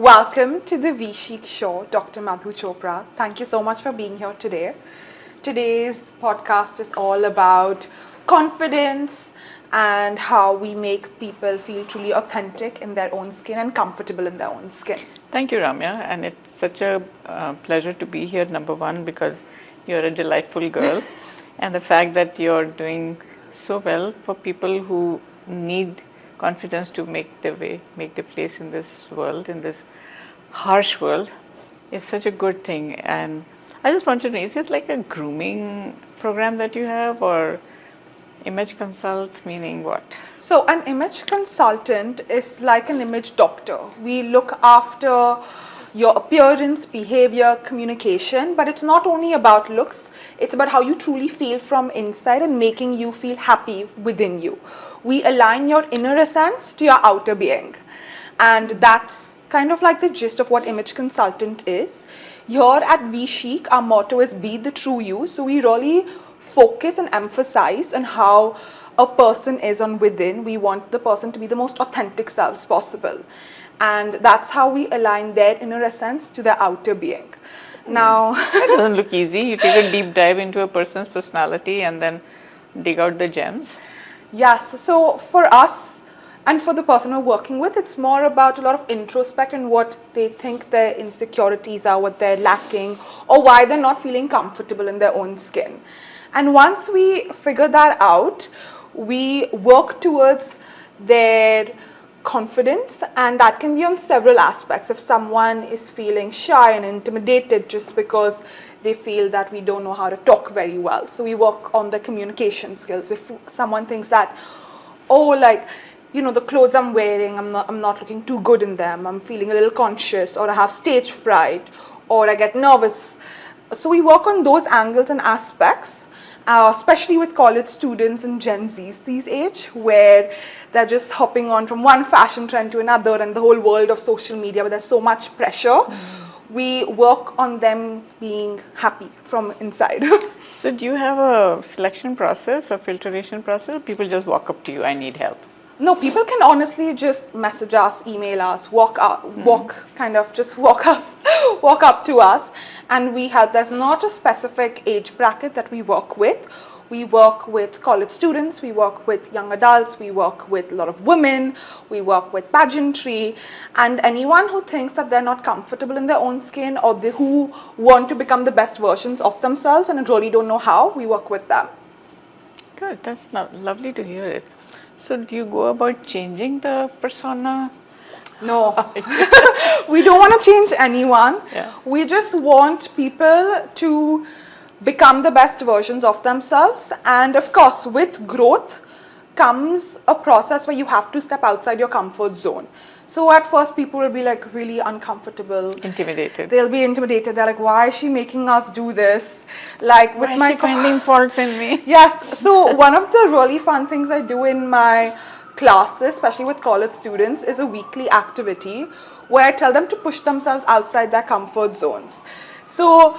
Welcome to the V-Chic Show, Dr. Madhu Chopra. Thank you so much for being here today. Today's podcast is all about confidence and how we make people feel truly authentic in their own skin and comfortable in their own skin. Thank you, Ramya, and it's such a pleasure to be here, number one, because you're a delightful girl, and the fact that you're doing so well for people who need confidence to make their place in this world, in this harsh world, is such a good thing. And I just want to know, is it like a grooming program that you have, or image consult, meaning what? So an image consultant is like an image doctor. We look after your appearance, behavior, communication, but it's not only about looks, it's about how you truly feel from inside and making you feel happy within you. We align your inner essence to your outer being, and that's kind of like the gist of what image consultant is. Here at V-Chic, our motto is be the true you, so we really focus and emphasize on how a person is on within. We want the person to be the most authentic selves possible, and that's how we align their inner essence to their outer being. Now That doesn't look easy. You take a deep dive into a person's personality and then dig out the gems. yes, so for us and for the person we're working with, it's more about a lot of introspect and what they think their insecurities are, what they're lacking, or why they're not feeling comfortable in their own skin. And once we figure that out, we work towards their confidence, and that can be on several aspects. If someone is feeling shy and intimidated just because they feel that we don't know how to talk very well, so we work on the communication skills. If someone thinks that, the clothes I'm wearing, I'm not looking too good in them, I'm feeling a little conscious, or I have stage fright, or I get nervous. So we work on those angles and aspects. Especially with college students and Gen Zs these age, where they're just hopping on from one fashion trend to another, and the whole world of social media, where there's so much pressure. We work on them being happy from inside. So do you have a selection process or filtration process? People just walk up to you, I need help. No, people can honestly just message us, email us, walk up to us, and we help. There's not a specific age bracket that we work with. We work with college students, we work with young adults, we work with a lot of women, we work with pageantry, and anyone who thinks that they're not comfortable in their own skin, or who want to become the best versions of themselves and really don't know how, we work with them. Good, that's lovely to hear it. So do you go about changing the persona? No, we don't want to change anyone. Yeah. We just want people to become the best versions of themselves. And of course, with growth comes a process where you have to step outside your comfort zone. So at first, people will be like really uncomfortable. Intimidated. They'll be intimidated. They're like, why is she making us do this? Like with Why is she finding faults in me? Yes. So one of the really fun things I do in my classes, especially with college students, is a weekly activity where I tell them to push themselves outside their comfort zones. So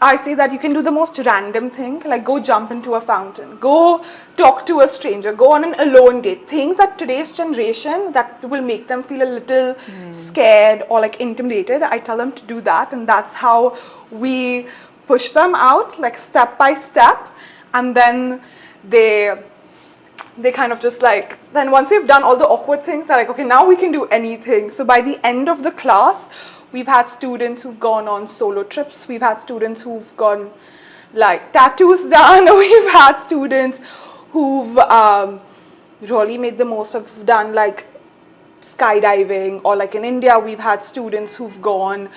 I say that you can do the most random thing, like go jump into a fountain, go talk to a stranger, go on an alone date. Things that today's generation that will make them feel a little scared or like intimidated, I tell them to do that, and that's how we push them out, like step by step, and then they kind of just like, then once they've done all the awkward things, they're like, okay, now we can do anything. So by the end of the class, we've had students who've gone on solo trips. We've had students who've gone like tattoos done. We've had students who've really made the most of done like skydiving, or like in India, we've had students who've gone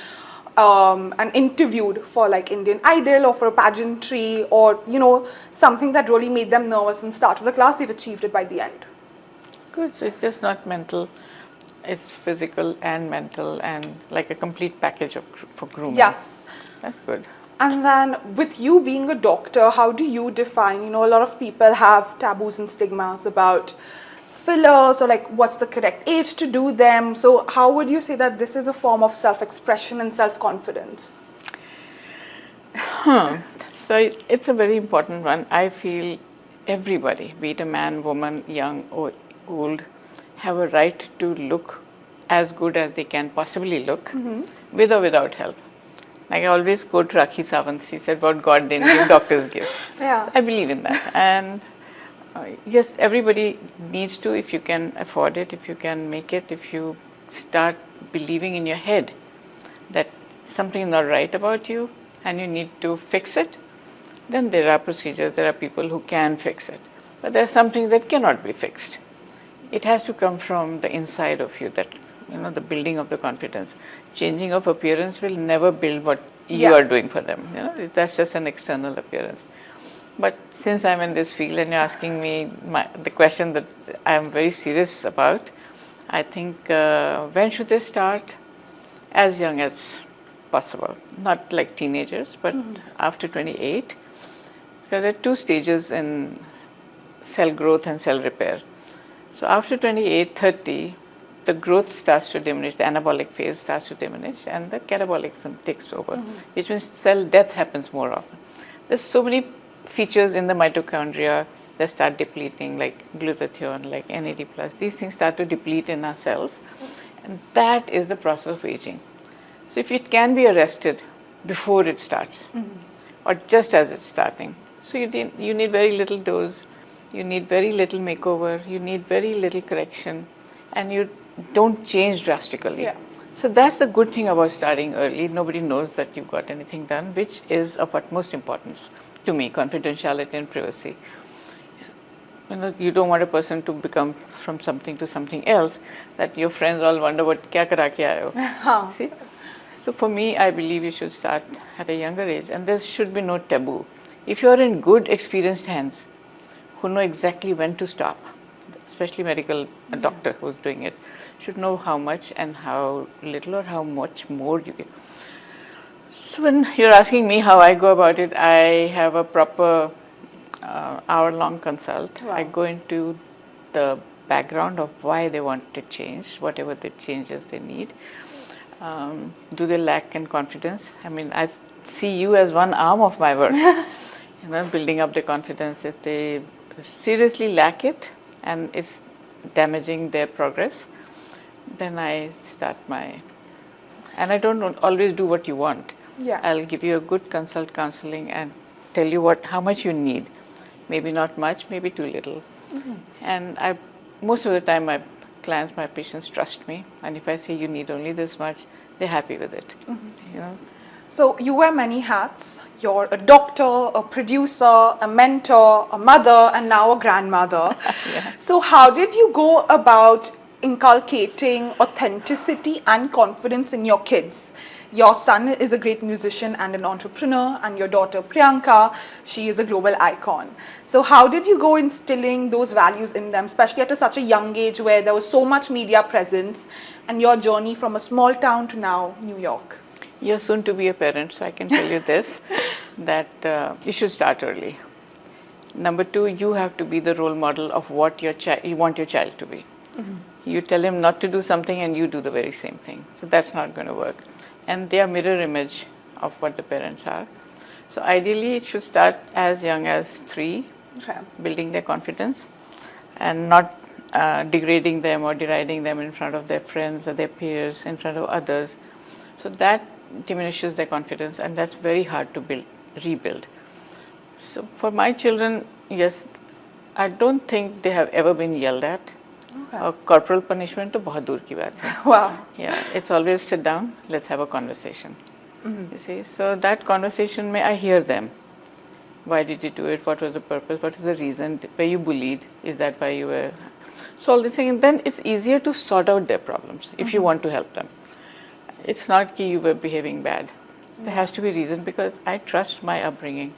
and interviewed for like Indian Idol or for a pageantry, or something that really made them nervous in the start of the class. They've achieved it by the end. Good. So it's just not mental. It's physical and mental, and like a complete package for grooming. Yes. That's good. And then with you being a doctor, how do you define, a lot of people have taboos and stigmas about fillers, or like what's the correct age to do them. So how would you say that this is a form of self-expression and self-confidence? So it's a very important one. I feel everybody, be it a man, woman, young or old, have a right to look as good as they can possibly look, with or without help. Like I always quote Rakhi Sawant, she said, what God didn't give, doctors give. Yeah. I believe in that. And yes, everybody needs to, if you can afford it, if you can make it, if you start believing in your head that something is not right about you and you need to fix it, then there are procedures, there are people who can fix it. But there are some things that cannot be fixed. It has to come from the inside of you, that, the building of the confidence. Changing of appearance will never build what you are doing for them. That's just an external appearance. But since I'm in this field and you're asking me the question that I'm very serious about, I think when should they start? As young as possible. Not like teenagers, but after 28. Because there are two stages in cell growth and cell repair. So after 28, 30, the growth starts to diminish, the anabolic phase starts to diminish, and the catabolism takes over, which means cell death happens more often. There's so many features in the mitochondria that start depleting, like glutathione, like NAD+. These things start to deplete in our cells, and that is the process of aging. So if it can be arrested before it starts, or just as it's starting, so you need very little dose, you need very little makeover, you need very little correction, and you don't change drastically. Yeah. So that's the good thing about starting early. Nobody knows that you've got anything done, which is of utmost importance to me, confidentiality and privacy. You don't want a person to become from something to something else that your friends all wonder what kya kara ke aaye ho. See? So for me, I believe you should start at a younger age, and there should be no taboo. If you're in good, experienced hands who know exactly when to stop, especially a doctor who's doing it, should know how much and how little or how much more you give. So when you're asking me how I go about it, I have a proper hour-long consult. Wow. I go into the background of why they want to change, whatever the changes they need. Do they lack in confidence? I mean, I see you as one arm of my work, building up their confidence. If they seriously lack it and it's damaging their progress, then I start and I don't always do what you want. Yeah. I'll give you a good counseling and tell you how much you need. Maybe not much, maybe too little. And most of the time my clients, my patients trust me, and if I say you need only this much, they're happy with it. So you wear many hats. You're a doctor, a producer, a mentor, a mother, and now a grandmother. Yeah. So how did you go about inculcating authenticity and confidence in your kids? Your son is a great musician and an entrepreneur, and your daughter Priyanka, she is a global icon. So how did you go instilling those values in them, especially at such a young age where there was so much media presence, and your journey from a small town to now New York? You're soon to be a parent, so I can tell you this, that you should start early. Number two, you have to be the role model of what you want your child to be. You tell him not to do something and you do the very same thing. So that's not going to work. And they are mirror image of what the parents are. So ideally, it should start as young as 3, building their confidence and not degrading them or deriding them in front of their friends or their peers, in front of others. So that diminishes their confidence, and that's very hard to rebuild. So for my children, yes, I don't think they have ever been yelled at. Corporal punishment to bahut dur ki baat hai. Wow. Yeah, it's always sit down, let's have a conversation. You see, so that conversation, I hear them. Why did you do it? What was the purpose? What is the reason? Were you bullied? Is that why you were? So all this thing, and then it's easier to sort out their problems if you want to help them. It's not that you were behaving bad. There has to be reason, because I trust my upbringing.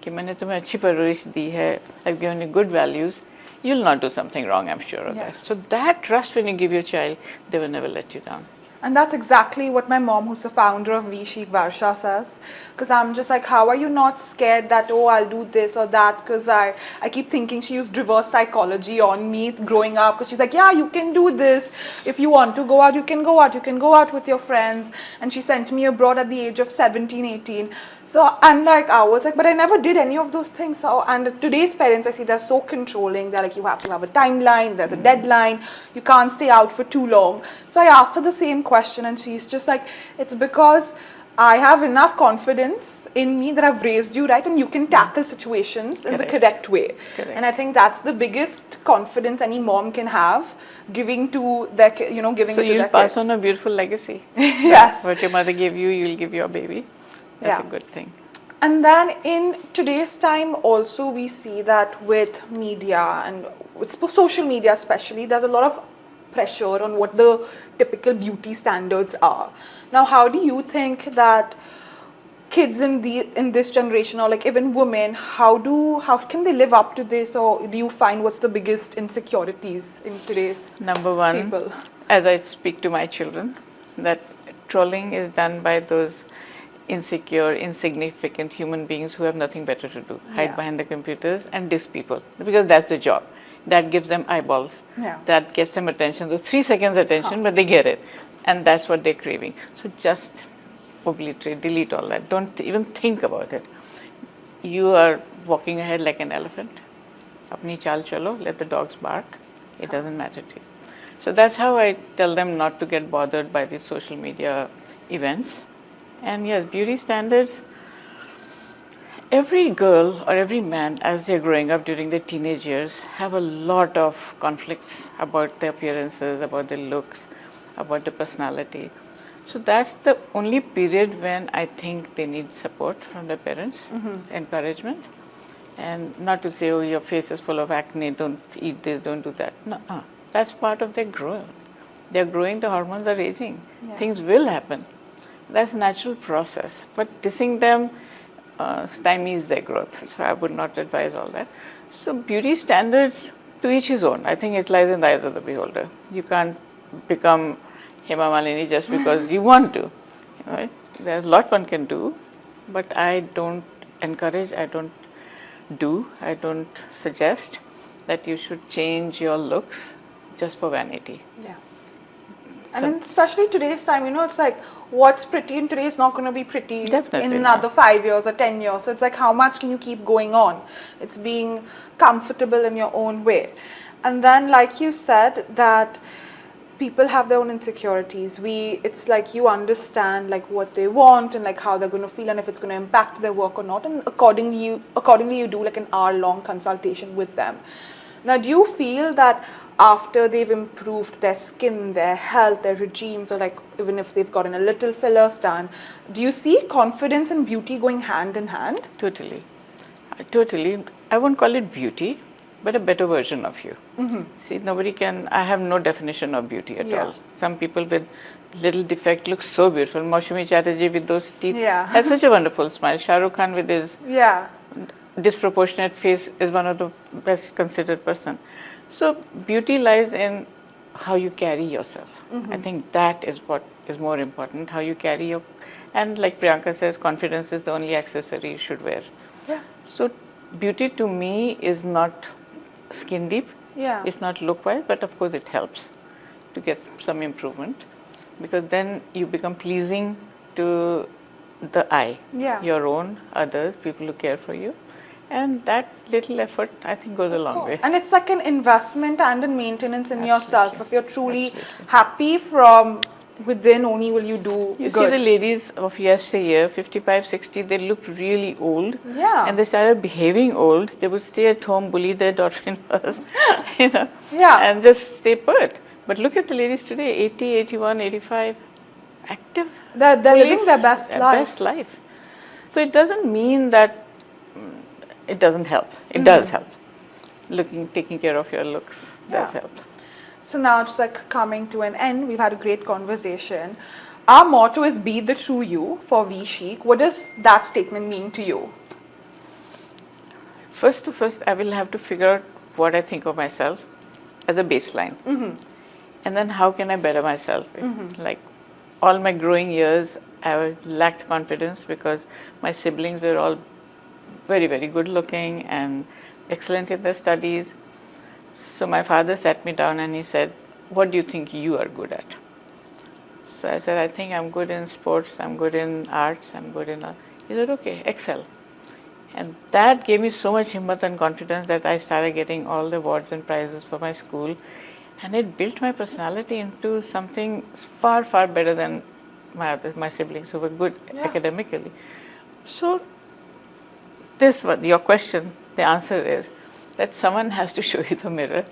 कि मैंने तुम्हें अच्छी परवरिश दी है, I've given you good values, you'll not do something wrong, I'm sure of that. So that trust, when you give your child, they will never let you down. And that's exactly what my mom, who's the founder of V Chic Varsha, says. Because I'm just like, how are you not scared that, oh, I'll do this or that? Because I keep thinking she used reverse psychology on me growing up. Because she's like, yeah, you can do this. If you want to go out, you can go out. You can go out with your friends. And she sent me abroad at the age of 17, 18. So, and like, I was like, but I never did any of those things. So, and today's parents, I see they're so controlling. They're like, you have to have a timeline. There's a deadline. You can't stay out for too long. So I asked her the same question, and she's just like, it's because I have enough confidence in me that I've raised you right, and you can tackle situations in the correct way. Correct. And I think that's the biggest confidence any mom can have, giving to their, giving So it to their you'll pass kids. on a beautiful legacy. Yes. What your mother gave you, you'll give your baby. That's Yeah. a good thing. And then in today's time also we see that with media and with social media especially, there's a lot of pressure on what the typical beauty standards are. Now, how do you think that kids in this generation, or like even women, how can they live up to this, or do you find what's the biggest insecurities in today's Number one, people? as I speak to my children, that trolling is done by those insecure, insignificant human beings who have nothing better to do. Hide behind the computers and diss people, because that's the job. That gives them eyeballs. Yeah. That gets them attention. Those 3 seconds attention, but they get it. And that's what they're craving. So just obliterate, delete all that. Don't even think about it. You are walking ahead like an elephant. Apni chal chalo, let the dogs bark. It doesn't matter to you. So that's how I tell them not to get bothered by these social media events. And yes, beauty standards, every girl or every man as they're growing up during their teenage years have a lot of conflicts about their appearances, about their looks, about their personality. So that's the only period when I think they need support from their parents, encouragement. And not to say, oh, your face is full of acne, don't eat this, don't do that. No, that's part of their growth. They're growing, the hormones are raging. Yeah. Things will happen. That's a natural process. But dissing them stymies their growth. So I would not advise all that. So beauty standards, to each his own. I think it lies in the eyes of the beholder. You can't become Hema Malini just because you want to. Right? There's a lot one can do, but I don't encourage, I don't suggest that you should change your looks just for vanity. Yeah. And then especially today's time, it's like what's pretty in today is not going to be pretty Definitely in not. another 5 years or 10 years. So it's like, how much can you keep going on? It's being comfortable in your own way. And then, like you said, that people have their own insecurities. It's like you understand like what they want and like how they're going to feel and if it's going to impact their work or not. And accordingly you do like an hour-long consultation with them. Now, do you feel that after they've improved their skin, their health, their regimes, or like even if they've gotten a little fillers done, do you see confidence and beauty going hand in hand? Totally. I won't call it beauty, but a better version of you. See, I have no definition of beauty at all. Some people with little defect look so beautiful. Maushami Chatterjee with those teeth has such a wonderful smile. Shah Rukh Khan with his disproportionate face is one of the best considered person. So beauty lies in how you carry yourself. I think that is what is more important, how you carry your, and like Priyanka says, confidence is the only accessory you should wear. Yeah. So beauty to me is not skin deep, it's not look wise, but of course it helps to get some improvement, because then you become pleasing to the eye, your own, others, people who care for you. And that little effort, I think, goes a long way. And it's like an investment and a maintenance in yourself. If you're truly happy from within, only will you do You good. see the ladies of yesteryear, 55, 60, they looked really old. Yeah. And they started behaving old. They would stay at home, bully their daughter-in-laws, Yeah. and just stay put. But look at the ladies today, 80, 81, 85, active. They're living their best life. So it doesn't mean that it doesn't help. It does help. Taking care of your looks does help. So now it's like coming to an end. We've had a great conversation. Our motto is "Be the true you" for V Chic. What does that statement mean to you? First, I will have to figure out what I think of myself as a baseline. And then how can I better myself? Like all my growing years, I lacked confidence because my siblings were all very, very good looking and excellent in their studies. So my father sat me down and he said, "What do you think you are good at?" So I said, "I think I'm good in sports, I'm good in arts, I'm good in..." He said, "Okay, excel." And that gave me so much himmat and confidence that I started getting all the awards and prizes for my school. And it built my personality into something far, far better than my siblings who were good academically. So this one, your question, the answer is that someone has to show you the mirror.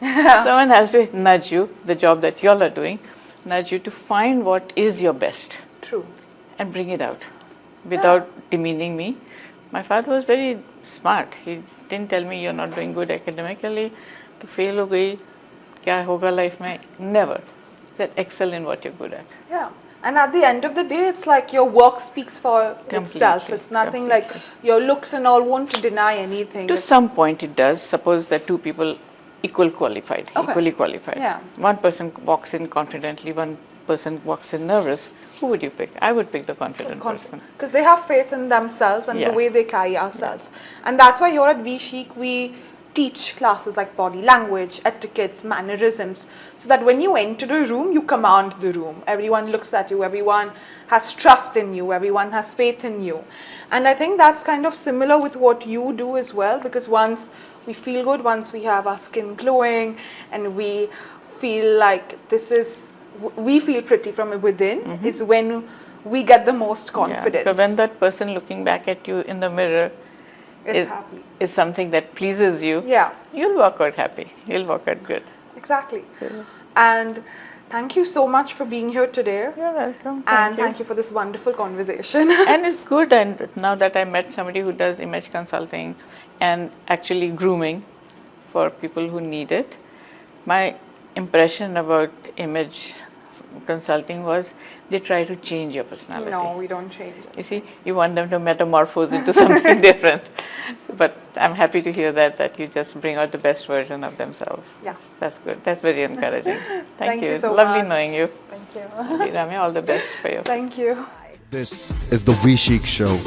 Someone has to nudge you, the job that you all are doing, nudge you to find what is your best. True. And bring it out without demeaning me. My father was very smart. He didn't tell me you're not doing good academically, to fail ho gayi, kya hoga life mein. Never. He said excel in what you're good at. Yeah. And at the end of the day, it's like your work speaks for itself. It's nothing like your looks and all won't deny anything. To some point it does. Suppose that two people equally qualified. Yeah. One person walks in confidently, one person walks in nervous. Who would you pick? I would pick the confident person. Because they have faith in themselves and the way they carry ourselves. And that's why here at V-Chic, we teach classes like body language, etiquettes, mannerisms, so that when you enter the room, you command the room. Everyone looks at you, everyone has trust in you, everyone has faith in you. And I think that's kind of similar with what you do as well, because once we feel good, once we have our skin glowing, and we feel like we feel pretty from within, is when we get the most confidence. So when that person looking back at you in the mirror is something that pleases you, you'll walk out happy. You'll walk out good. Exactly. And thank you so much for being here today. You're welcome. Thank you for this wonderful conversation. And it's good, and now that I met somebody who does image consulting and actually grooming for people who need it, my impression about image consulting was they try to change your personality. No, we don't change it. You see, you want them to metamorphose into something different. But I'm happy to hear that you just bring out the best version of themselves. Yes. That's good. That's very encouraging. Thank you. So Lovely much. knowing you. Thank you. Ramya, all the best for you. Thank you. This is the V-Chic Show.